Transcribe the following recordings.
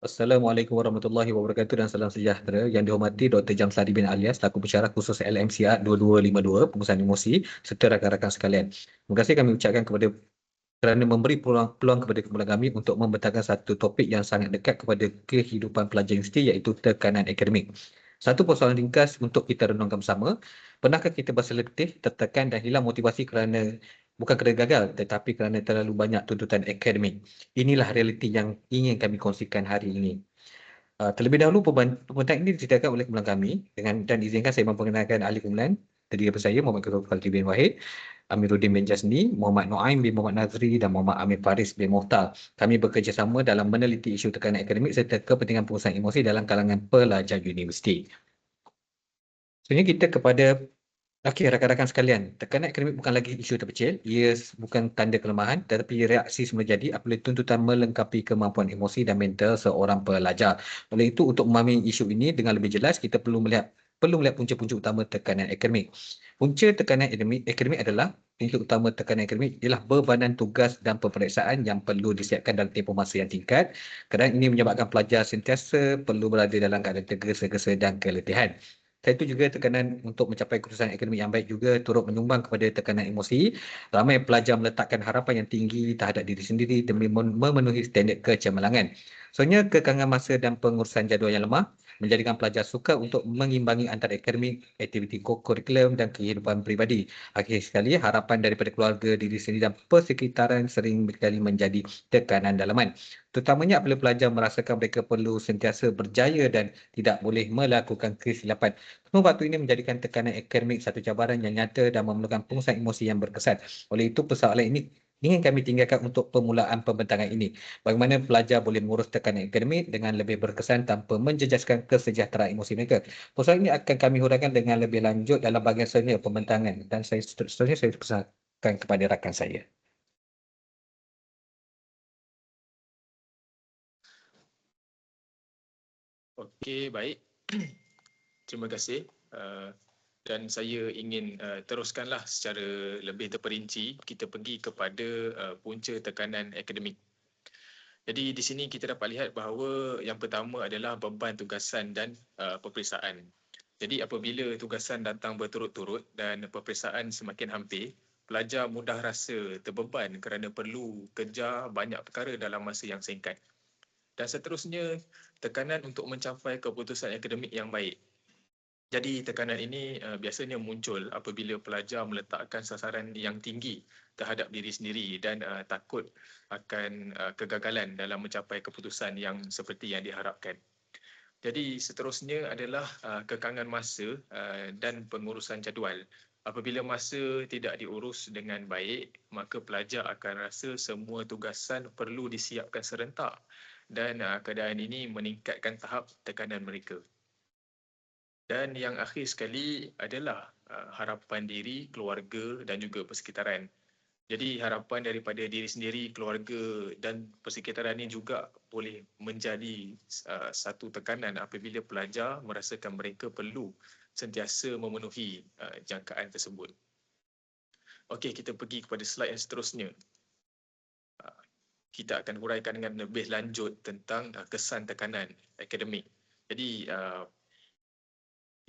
Assalamualaikum warahmatullahi wabarakatuh dan salam sejahtera. Yang dihormati Dr. Jamsari bin Alias, selaku pensyarah khusus LMCR 2252, pengurusan emosi serta rakan-rakan sekalian. Terima kasih kami ucapkan kepada kerana memberi peluang kepada kumpulan kami untuk membentangkan satu topik yang sangat dekat kepada kehidupan pelajar universiti, iaitu tekanan akademik. Satu persoalan ringkas untuk kita renungkan bersama. Pernahkah kita berasa letih, tertekan dan hilang motivasi bukan kerana gagal, tetapi kerana terlalu banyak tuntutan akademik? Inilah realiti yang ingin kami kongsikan hari ini. Terlebih dahulu, pembentang ini diceritakan oleh kumpulan kami dan izinkan saya memperkenalkan ahli kumpulan. Terdiri daripada saya, Muhammad Ketua Khalid bin Wahid, Amiruddin bin Jasni, Muhammad Noaim bin Muhammad Nazri dan Muhammad Amir Faris bin Mohtar. Kami bekerjasama dalam meneliti isu tekanan akademik serta kepentingan pengurusan emosi dalam kalangan pelajar universiti. Sebenarnya kita kepada rakan-rakan sekalian, tekanan akademik bukan lagi isu terkecil. Ia bukan tanda kelemahan, tetapi reaksi semula jadi apabila tuntutan melengkapi kemampuan emosi dan mental seorang pelajar. Oleh itu, untuk memahami isu ini dengan lebih jelas, kita perlu melihat punca-punca utama tekanan akademik. Punca tekanan akademik adalah punca utama tekanan akademik ialah bebanan tugas dan peperiksaan yang perlu disiapkan dalam tempoh masa yang tingkat. Kerana ini menyebabkan pelajar sentiasa perlu berada dalam keadaan tergesa-gesa dan keletihan. Selain itu juga tekanan untuk mencapai keputusan akademik yang baik juga turut menyumbang kepada tekanan emosi. Ramai pelajar meletakkan harapan yang tinggi terhadap diri sendiri demi memenuhi standard kecemerlangan. Soalnya kekangan masa dan pengurusan jadual yang lemah menjadikan pelajar sukar untuk mengimbangi antara akademik, aktiviti kurikulum dan kehidupan peribadi. Akhir sekali, harapan daripada keluarga, diri sendiri dan persekitaran sering berkali menjadi tekanan dalaman. Terutamanya apabila pelajar merasakan mereka perlu sentiasa berjaya dan tidak boleh melakukan kesilapan. Semua faktor ini menjadikan tekanan akademik satu cabaran yang nyata dan memerlukan pengurusan emosi yang berkesan. Oleh itu, persoalan ini ingin kami tinggalkan untuk permulaan pembentangan ini. Bagaimana pelajar boleh mengurus tekanan akademik dengan lebih berkesan tanpa menjejaskan kesejahteraan emosi mereka. Persoalan ini akan kami huraikan dengan lebih lanjut dalam bahagian selanjutnya pembentangan, dan seterusnya saya persilakan kepada rakan saya. Okey, baik. Terima kasih. Dan saya ingin teruskanlah secara lebih terperinci, kita pergi kepada punca tekanan akademik. Jadi di sini kita dapat lihat bahawa yang pertama adalah beban tugasan dan peperiksaan. Jadi apabila tugasan datang berturut-turut dan peperiksaan semakin hampir, pelajar mudah rasa terbeban kerana perlu kejar banyak perkara dalam masa yang singkat. Dan seterusnya, tekanan untuk mencapai keputusan akademik yang baik. Jadi tekanan ini biasanya muncul apabila pelajar meletakkan sasaran yang tinggi terhadap diri sendiri dan takut akan kegagalan dalam mencapai keputusan yang seperti yang diharapkan. Jadi seterusnya adalah kekangan masa dan pengurusan jadual. Apabila masa tidak diurus dengan baik, maka pelajar akan rasa semua tugasan perlu disiapkan serentak dan keadaan ini meningkatkan tahap tekanan mereka. Dan yang akhir sekali adalah harapan diri, keluarga dan juga persekitaran. Jadi harapan daripada diri sendiri, keluarga dan persekitaran ini juga boleh menjadi satu tekanan apabila pelajar merasakan mereka perlu sentiasa memenuhi jangkaan tersebut. Okey, kita pergi kepada slide yang seterusnya. Kita akan huraikan dengan lebih lanjut tentang kesan tekanan akademik. Jadi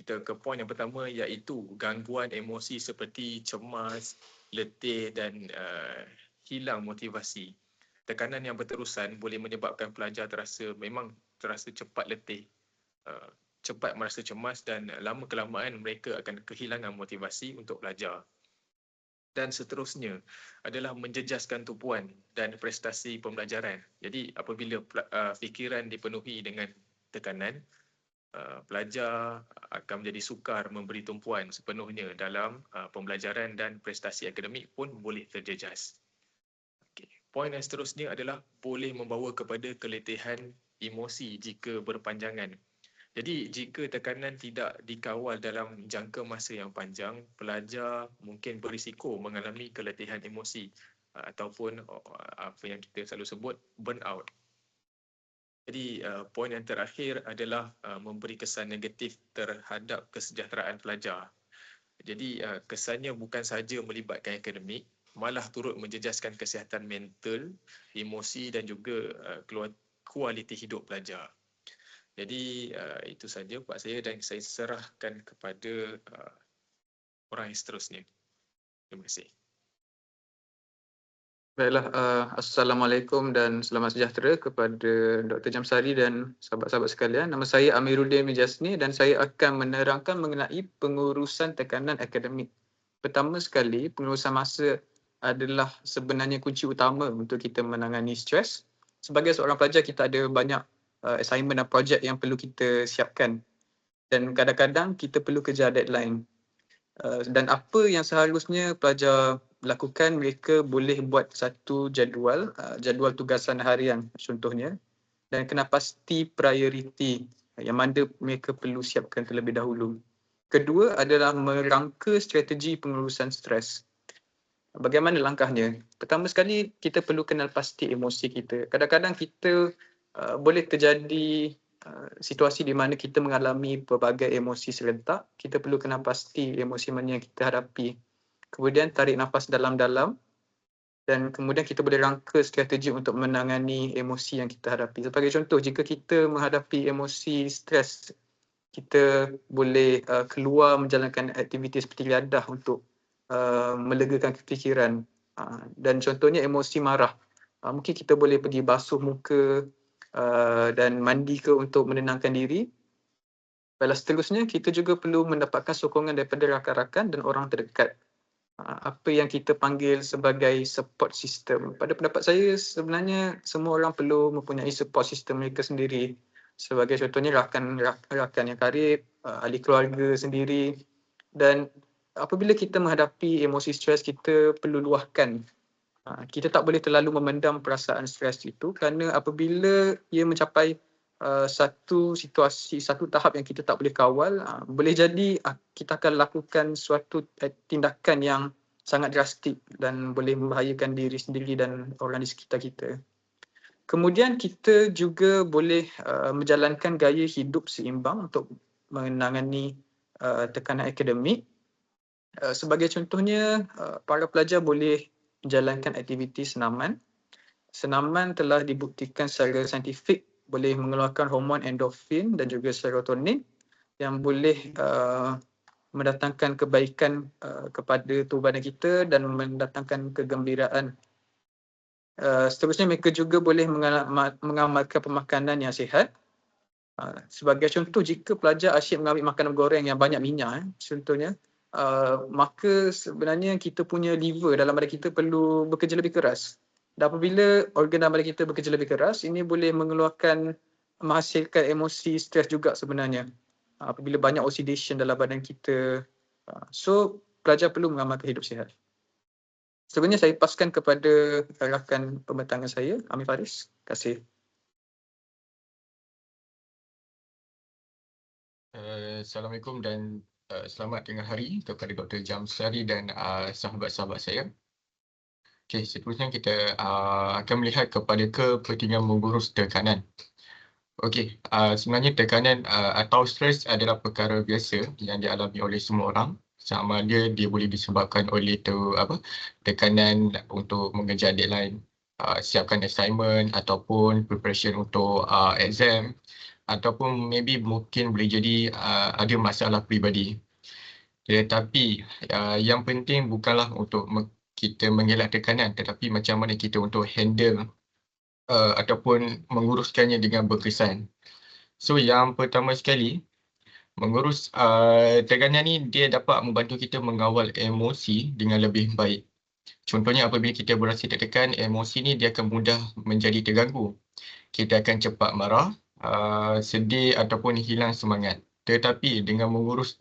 kita ke poin yang pertama, iaitu gangguan emosi seperti cemas, letih dan hilang motivasi. Tekanan yang berterusan boleh menyebabkan pelajar terasa cepat letih, cepat merasa cemas dan lama-kelamaan mereka akan kehilangan motivasi untuk belajar. Dan seterusnya adalah menjejaskan tumpuan dan prestasi pembelajaran. Jadi apabila fikiran dipenuhi dengan tekanan, pelajar akan menjadi sukar memberi tumpuan sepenuhnya dalam pembelajaran dan prestasi akademik pun boleh terjejas. Okay. Poin yang seterusnya adalah boleh membawa kepada keletihan emosi jika berpanjangan. Jadi jika tekanan tidak dikawal dalam jangka masa yang panjang, pelajar mungkin berisiko mengalami keletihan emosi ataupun apa yang kita selalu sebut burnout. Jadi poin yang terakhir adalah memberi kesan negatif terhadap kesejahteraan pelajar. Jadi kesannya bukan sahaja melibatkan akademik, malah turut menjejaskan kesihatan mental, emosi dan juga kualiti hidup pelajar. Jadi itu saja buat saya dan saya serahkan kepada orang yang seterusnya. Terima kasih. Baiklah, Assalamualaikum dan selamat sejahtera kepada Dr. Jamsari dan sahabat-sahabat sekalian. Nama saya Amiruddin Mijasni dan saya akan menerangkan mengenai pengurusan tekanan akademik. Pertama sekali, pengurusan masa adalah sebenarnya kunci utama untuk kita menangani stres. Sebagai seorang pelajar, kita ada banyak assignment dan projek yang perlu kita siapkan. Dan kadang-kadang kita perlu kejar deadline. Dan apa yang seharusnya pelajar lakukan, mereka boleh buat satu jadual tugasan harian contohnya, dan kena pasti prioriti yang mana mereka perlu siapkan terlebih dahulu. Kedua adalah merangka strategi pengurusan stres. Bagaimana langkahnya? Pertama sekali, kita perlu kenal pasti emosi kita. Kadang-kadang kita boleh terjadi situasi di mana kita mengalami pelbagai emosi serentak. Kita perlu kenal pasti emosi mana yang kita hadapi. Kemudian tarik nafas dalam-dalam dan kemudian kita boleh rangka strategi untuk menangani emosi yang kita hadapi. Sebagai contoh, jika kita menghadapi emosi stres, kita boleh keluar menjalankan aktiviti seperti riadah untuk melegakan kefikiran. Dan contohnya emosi marah. Mungkin kita boleh pergi basuh muka dan mandi ke untuk menenangkan diri. Balas seterusnya, kita juga perlu mendapatkan sokongan daripada rakan-rakan dan orang terdekat. Apa yang kita panggil sebagai support system. Pada pendapat saya, sebenarnya semua orang perlu mempunyai support system mereka sendiri. Sebagai contohnya rakan yang karib, ahli keluarga sendiri. Dan apabila kita menghadapi emosi stres, kita perlu luahkan. Kita tak boleh terlalu memendam perasaan stres itu, kerana apabila ia mencapai satu situasi, satu tahap yang kita tak boleh kawal, boleh jadi kita akan lakukan suatu tindakan yang sangat drastik dan boleh membahayakan diri sendiri dan orang di sekitar kita. Kemudian kita juga boleh menjalankan gaya hidup seimbang untuk menangani tekanan akademik. Sebagai contohnya, para pelajar boleh menjalankan aktiviti senaman. Senaman telah dibuktikan secara saintifik boleh mengeluarkan hormon endorfin dan juga serotonin yang boleh mendatangkan kebaikan kepada tubuh badan kita dan mendatangkan kegembiraan. Seterusnya, mereka juga boleh mengamalkan pemakanan yang sihat. Sebagai contoh, jika pelajar asyik mengambil makanan goreng yang banyak minyak, contohnya, maka sebenarnya kita punya liver dalam badan kita perlu bekerja lebih keras. Dan apabila organ dalam badan kita bekerja lebih keras, ini boleh menghasilkan emosi stres juga sebenarnya. Apabila banyak oxidation dalam badan kita. So, pelajar perlu mengamalkan hidup sihat. Sebenarnya saya paskan kepada rakan pembentangan saya, Amir Faris. Terima kasih. Assalamualaikum dan selamat tengah hari kepada Dr. Jamsari dan sahabat-sahabat saya. Okey, seterusnya kita akan melihat kepada kepentingan mengurus tekanan. Okey, sebenarnya tekanan atau stres adalah perkara biasa yang dialami oleh semua orang. Sama dia boleh disebabkan oleh tekanan untuk mengejar deadline, siapkan assignment ataupun preparation untuk exam, ataupun mungkin boleh jadi ada masalah peribadi. Tetapi yang penting bukanlah untuk kita mengelak tekanan, tetapi macam mana kita untuk handle ataupun menguruskannya dengan berkesan. So yang pertama sekali, mengurus tekanan ni dia dapat membantu kita mengawal emosi dengan lebih baik. Contohnya apabila kita berasa tertekan, emosi ni dia akan mudah menjadi terganggu. Kita akan cepat marah, sedih ataupun hilang semangat. Tetapi dengan mengurus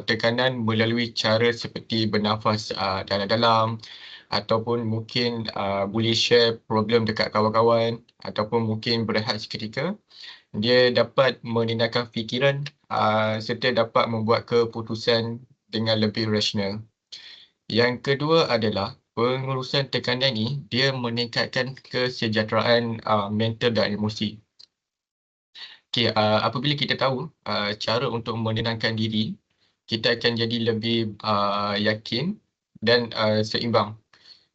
tekanan melalui cara seperti bernafas dalam-dalam ataupun mungkin boleh share problem dekat kawan-kawan ataupun mungkin berehat seketika, dia dapat menenangkan fikiran serta dapat membuat keputusan dengan lebih rasional. Yang kedua adalah pengurusan tekanan ni dia meningkatkan kesejahteraan mental dan emosi. Okay, apabila kita tahu cara untuk menenangkan diri, kita akan jadi lebih yakin dan seimbang.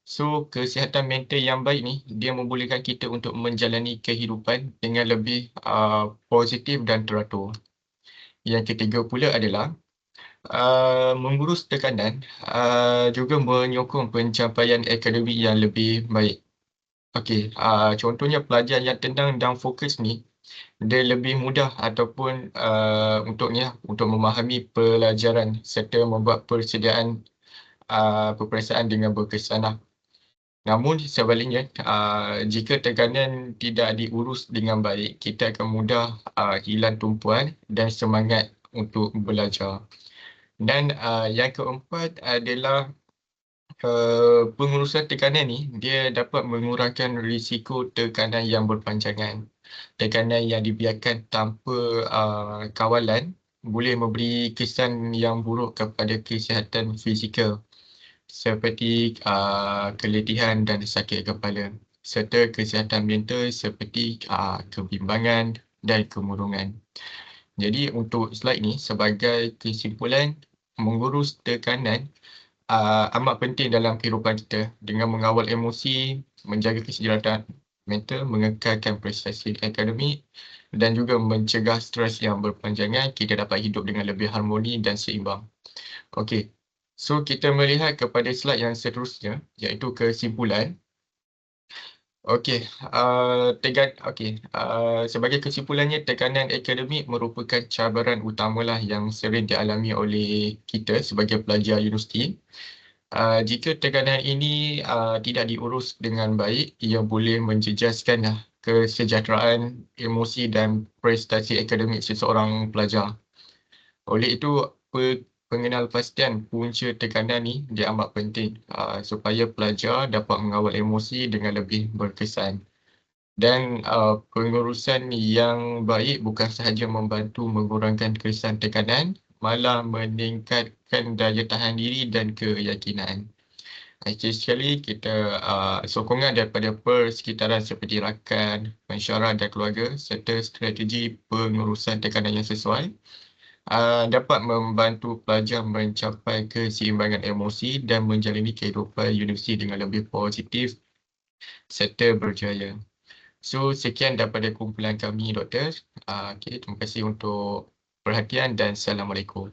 So, kesihatan mental yang baik ni, dia membolehkan kita untuk menjalani kehidupan dengan lebih positif dan teratur. Yang ketiga pula adalah mengurus tekanan juga menyokong pencapaian akademik yang lebih baik. Okey, contohnya pelajar yang tenang dan fokus ni, dia lebih mudah ataupun untuk memahami pelajaran serta membuat persediaan peperiksaan dengan berkesan lah. Namun sebaliknya, jika tekanan tidak diurus dengan baik, kita akan mudah hilang tumpuan dan semangat untuk belajar. Dan yang keempat adalah pengurusan tekanan ni, dia dapat mengurangkan risiko tekanan yang berpanjangan. Tekanan yang dibiarkan tanpa kawalan boleh memberi kesan yang buruk kepada kesihatan fizikal seperti keletihan dan sakit kepala serta kesihatan mental seperti kebimbangan dan kemurungan. Jadi untuk slide ni sebagai kesimpulan, mengurus tekanan amat penting dalam kehidupan kita dengan mengawal emosi, menjaga kesedaran mental, mengekalkan prestasi akademik dan juga mencegah stres yang berpanjangan, kita dapat hidup dengan lebih harmoni dan seimbang. Okey. So kita melihat kepada slide yang seterusnya iaitu kesimpulan. Okey, sebagai kesimpulannya tekanan akademik merupakan cabaran utamalah yang sering dialami oleh kita sebagai pelajar universiti. Jika tekanan ini tidak diurus dengan baik, ia boleh menjejaskan kesejahteraan emosi dan prestasi akademik seseorang pelajar. Oleh itu, pengenalpastian punca tekanan ni dia amat penting supaya pelajar dapat mengawal emosi dengan lebih berkesan. Dan pengurusan yang baik bukan sahaja membantu mengurangkan kesan tekanan, malah meningkatkan daya tahan diri dan keyakinan. Akhir sekali, kita sokongan daripada persekitaran seperti rakan, pensyarah dan keluarga serta strategi pengurusan tekanan yang sesuai dapat membantu pelajar mencapai keseimbangan emosi dan menjalani kehidupan universiti dengan lebih positif serta berjaya. So, sekian daripada kumpulan kami, Doktor. Terima kasih untuk perhatian dan Assalamualaikum.